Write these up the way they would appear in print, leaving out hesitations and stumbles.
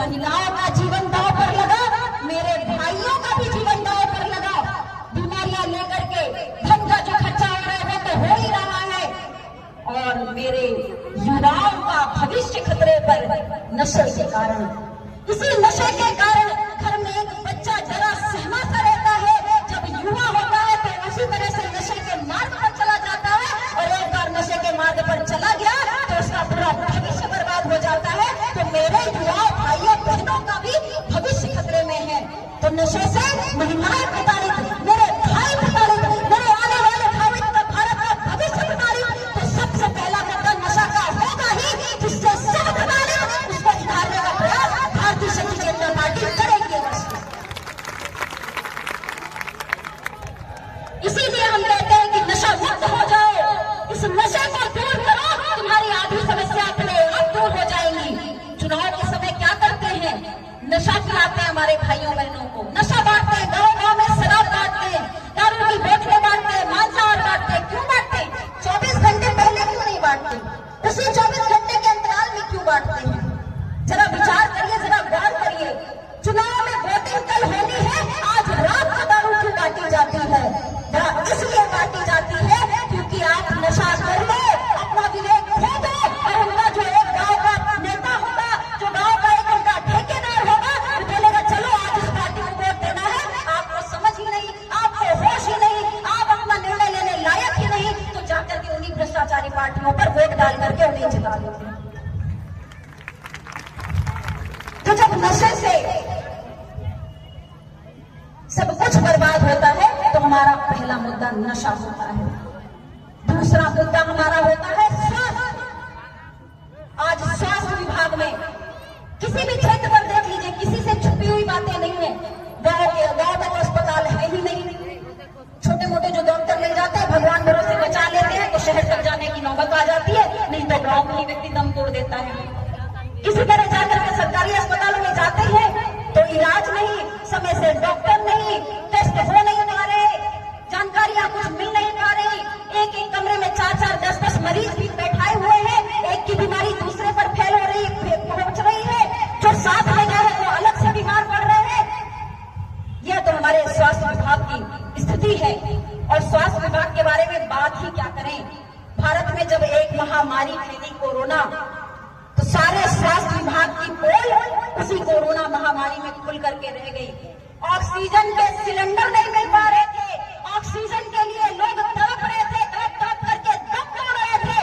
महिलाओं का जीवन दांव पर लगा, मेरे भाइयों का भी जीवन दांव पर लगा। बीमारियां लेकर के धन का जो खर्चा हो रहा है वो तो हो ही रहा है, और मेरे युवाओं का भविष्य खतरे पर नशे के कारण। इसी नशे के कारण घर में एक बच्चा जरा सहमा सा रहता है, जब युवा होता है तो उसी तरह से नशे के मार्ग पर चला जाता है, और एक बार नशे के मार्ग पर चला गया तो उसका पूरा भविष्य बर्बाद हो जाता है। तो मेरे युवाओं भाइयों बहनों का भी भविष्य खतरे में है। तो नशे से महिलाएं प्रताड़ित, मेरे भाई प्रताड़ित, मेरे आने वाले भारत का भविष्य प्रताड़ित। तो सबसे पहला मुद्दा नशा का होगा ही, जिससे सब प्रताड़ित, उसको सुधारने का प्रयास भारतीय जनता पार्टी करेगी। इसीलिए हम कहते हैं कि नशा मुक्त हो जाओ, इस नशे को दूर करो, तुम्हारी आधी समस्या अपने आप दूर हो जाएंगी। चुनाव के समय क्या करते हैं? नशा खिलाते हैं हमारे भाइयों बहनों को, नशा बांटते हैं, गाँव गाँव में शराब बांटते हैं, दारू की बोतलें बांटते हैं, मांसाहार बांटते हैं। क्यों बांटते हैं? 24 घंटे पहले क्यों नहीं बांटते? उसी 24 घंटे के अंतराल में क्यों बांटते हैं? जरा विचार करिए, जरा गौर करिए। चुनाव में वोटिंग कल होनी है, आज रात को दारू क्यों बांटी जाती है? इसलिए बांटी जाती है क्योंकि आप नशा कर लो, अपना विवेक खो दो, और उनका जो एक गांव का नेता होगा, जो गांव का एक उनका ठेकेदार होगा, वो बोलेगा चलो आज इस पार्टी को वोट देना है। आपको समझ ही नहीं, आपको होश ही नहीं, आप अपना निर्णय लेने लायक ही नहीं, तो जाकर के उन्हीं भ्रष्टाचारी पार्टियों पर वोट डाल करके उन्हें जिता देते हैं। तो जब नशे से सब कुछ बर्बाद होता है तो हमारा पहला मुद्दा नशा होता है। दूसरा मुद्दा हमारा होता है स्वास्थ्य। आज स्वास्थ्य विभाग में किसी भी क्षेत्र पर देख लीजिए, किसी से छुपी हुई बातें नहीं है। गांव में तो अस्पताल है ही नहीं, छोटे मोटे जो डॉक्टर मिल जाते हैं भगवान भरोसे बचा लेते हैं, तो शहर तक जाने की नौबत आ जाती है, नहीं तो गांव में ही व्यक्ति दम तोड़ देता है। किसी तरह जाकर के सरकारी अस्पतालों में जाते हैं तो इलाज नहीं, समय से डॉक्टर नहीं, टेस्ट हो नहीं पा रहे, जानकारियां कुछ मिल नहीं पा रही, एक एक कमरे में 4-4, 10-10 मरीज भी बैठाए हुए हैं, एक की बीमारी दूसरे पर फैल हो रही पहुंच रही है, जो साथ में गए हैं वो अलग से बीमार पड़ रहे हैं। यह तो हमारे स्वास्थ्य विभाग की स्थिति है। और स्वास्थ्य विभाग के बारे में बात ही क्या करें। भारत में जब एक महामारी फैली कोरोना, तो सारे स्वास्थ्य विभाग की पोल उसी कोरोना महामारी में खुल करके रह गई। ऑक्सीजन के सिलेंडर नहीं मिल पा रहे थे, ऑक्सीजन के लिए लोग तड़प रहे थे, तड़प करके दम तोड़ रहे थे।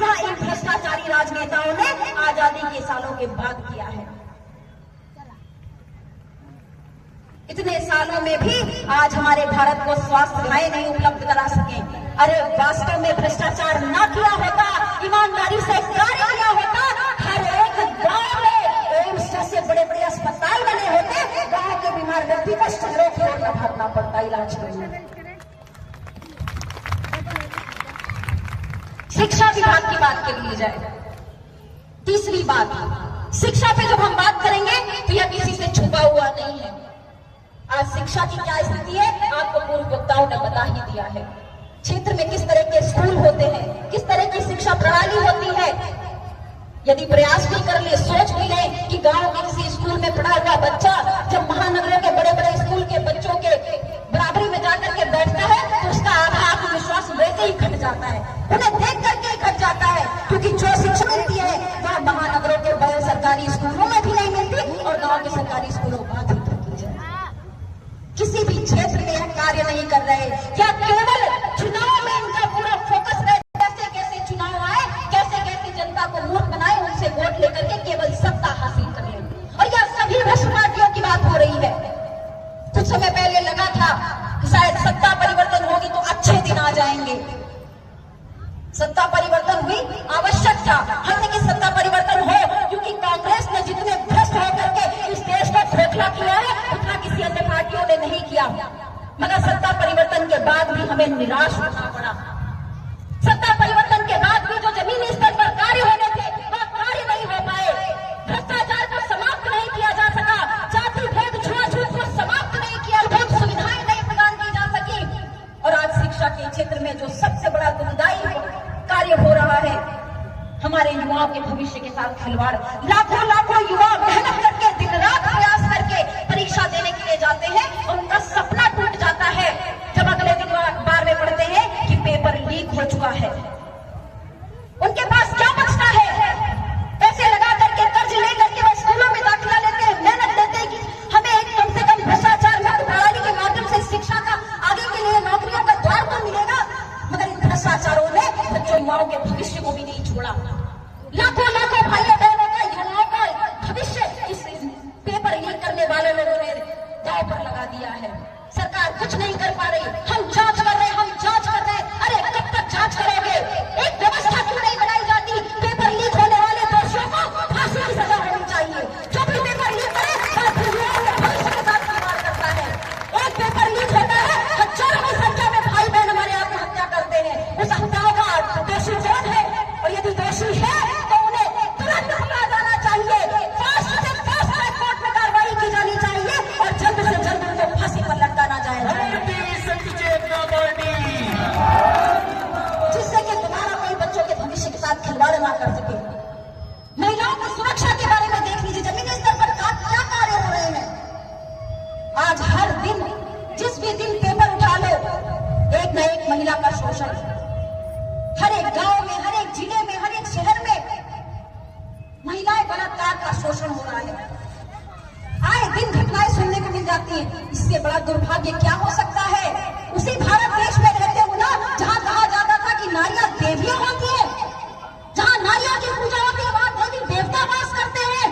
यह इन भ्रष्टाचारी राजनेताओं ने आजादी के सालों के बाद किया है। इतने सालों में भी आज हमारे भारत को स्वास्थ्य सेवाएं नहीं उपलब्ध करा सके। अरे वास्तव में भ्रष्टाचार ना किया होता, ईमानदारी से कार्य किया होता, हर एक गांव में एम्स जैसे बड़े बड़े अस्पताल बने होते, गांव के बीमार व्यक्ति को शहरों की ओर न भागना पड़ता इलाज के लिए। शिक्षा विभाग की बात कर ली जाए। तीसरी बात, शिक्षा पे जब हम बात करेंगे तो यह किसी से छुपा हुआ नहीं है। आज शिक्षा की क्या स्थिति है आपको पूर्व वक्ताओं ने बता ही दिया है। क्षेत्र में किस तरह के स्कूल होते हैं, किस तरह की शिक्षा प्रणाली होती है। यदि प्रयास भी कर ले, सोच भी ले कि गांव के किसी स्कूल में पढ़ा हुआ बच्चा जब महानगरों के बड़े बड़े स्कूल के बच्चों के बराबरी में जाकर के बैठता है तो उसका आधा आत्मविश्वास वैसे ही घट जाता है, उन्हें देख करके घट जाता है, क्योंकि जो शिक्षा मिलती है वह महानगरों के बड़े सरकारी स्कूलों में भी नहीं मिलती और गाँव के सरकारी स्कूलों में बात ही करती है। किसी भी क्षेत्र में यह कार्य नहीं कर रहे। क्या केवल चुनाव में इनका पूरा फोकस है? कैसे कैसे चुनाव आए, कैसे कैसे जनता को मूर्ख बनाए, उनसे वोट लेकर के केवल सत्ता हासिल कर ले। और यह सभी भ्रष्ट पार्टियों की बात हो रही है। कुछ समय पहले लगा था कि शायद सत्ता परिवर्तन होगी तो अच्छे दिन आ जाएंगे। सत्ता परिवर्तन हुई, आवश्यक था हमने कि सत्ता परिवर्तन हो, क्योंकि कांग्रेस ने जितने भ्रष्ट होकर के इस देश को खोखला किया है उतना किसी अन्य पार्टियों ने नहीं किया। मगर सत्ता परिवर्तन के बाद भी हमें निराश होना पड़ा। सत्ता परिवर्तन के बाद भी जो जमीनी स्तर पर कार्य होने थे वह कार्य नहीं हो पाए। भ्रष्टाचार को समाप्त नहीं किया जा सका, जाति भेद छुआछूत को समाप्त नहीं किया, लोग सुविधाएं नहीं प्रदान की जा सकी। और आज शिक्षा के क्षेत्र में जो सबसे बड़ा दुखदायी कार्य हो रहा है, हमारे युवाओं के भविष्य के साथ खिलवाड़ बार। लाखों लाखों युवा मेहनत करके दिन रात प्रयास करके परीक्षा देने के लिए जाते हैं और उनका सपना टूट जाता है जब अगले दिन अखबार में पढ़ते हैं कि पेपर लीक हो चुका है। उनके पास क्या बचता है? पैसे लगा करके कर्ज लेकर के वो स्कूलों में दाखिला लेते हैं, मेहनत लेते हैं कि हमें एक कम से कम भ्रष्टाचार मुक्त प्रणाली के माध्यम से शिक्षा का आगे के लिए नौकरियों का द्वार तो मिलेगा, मगर इन भ्रष्टाचारों ने बच्चों युवाओं के भविष्य को भी नहीं छोड़ा। लाखों लाखों भाइयों बहनों का युवाओं का भविष्य इस पेपर लीक करने वाले लोगों ने दांव पर लगा दिया है। सरकार कुछ नहीं कर पा रही। हम जांच कर रहे हैं, हम जांच कर रहे हैं। अरे कब तक जांच करोगे? एक व्यवस्था क्यों नहीं बनाई जाती? पेपर लीक होने वाले दोषियों को फांसी की सजा होनी चाहिए। जो भी पेपर लीक करे भविष्य के साथ खिलवाड़ करता है। एक पेपर लीक होता है, हजारों की संख्या में भाई बहन हमारे आत्महत्या करते हैं। उस हत्याओं का दोषी कौन है? और यदि दोषी है तो उन्हें तुरंत पकड़ा जाना चाहिए। फास्ट से फास्ट ट्रैक कोर्ट में कार्रवाई की जानी चाहिए और जल्द से जल्द उनको फांसी पर लटकाना जाएगा, जिससे कि तुम्हारा कोई बच्चों के भविष्य के साथ खिलवाड़ ना कर सके। महिलाओं की सुरक्षा के बारे में देख लीजिए, जमीनी स्तर पर क्या कार्य हो रहे हैं। आज हर दिन जिस भी दिन पेपर उठा लो, एक न एक महिला का शोषण। हर एक गांव में, हर एक जिले में, हर एक शहर में महिलाएं बलात्कार का शोषण हो रहा है। आए दिन घटनाएं सुनने को मिल जाती हैं। इससे बड़ा दुर्भाग्य क्या हो सकता है? उसी भारत देश में रहते हो ना, जहां कहा जाता था कि नारियां देवियां होती है, जहां नारियों की पूजा होती है वहां देवी देवता वास करते हैं।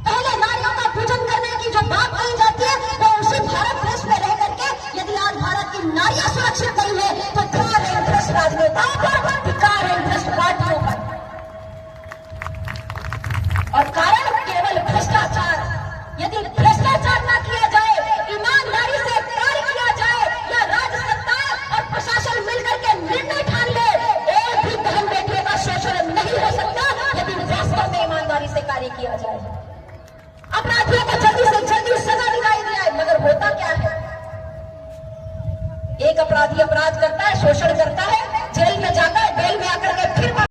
पहले नारियों का पूजन करने की जो बात कही जाती है वो उसी भारत देश में रह करके यदि आज भारत की नारियां सुरक्षित नहीं है तो धिक्कार है भ्रष्ट राजनेताओं पर, धिक्कार है भ्रष्ट पार्टियों पर। और कारण केवल भ्रष्टाचार। यदि भ्रष्टाचार न किया जाए, ईमानदारी से कार्य किया जाए या राज्य सत्ता और प्रशासन मिलकर के निर्णय ठान ले, एक भी बहन बेटियों का शोषण नहीं हो सकता यदि वास्तव में ईमानदारी से कार्य किया जाए। अपराधियों को जल्दी से जल्दी सजा दिलाई जाए, मगर होता क्या है? एक अपराधी अपराध करता है, शोषण करता है,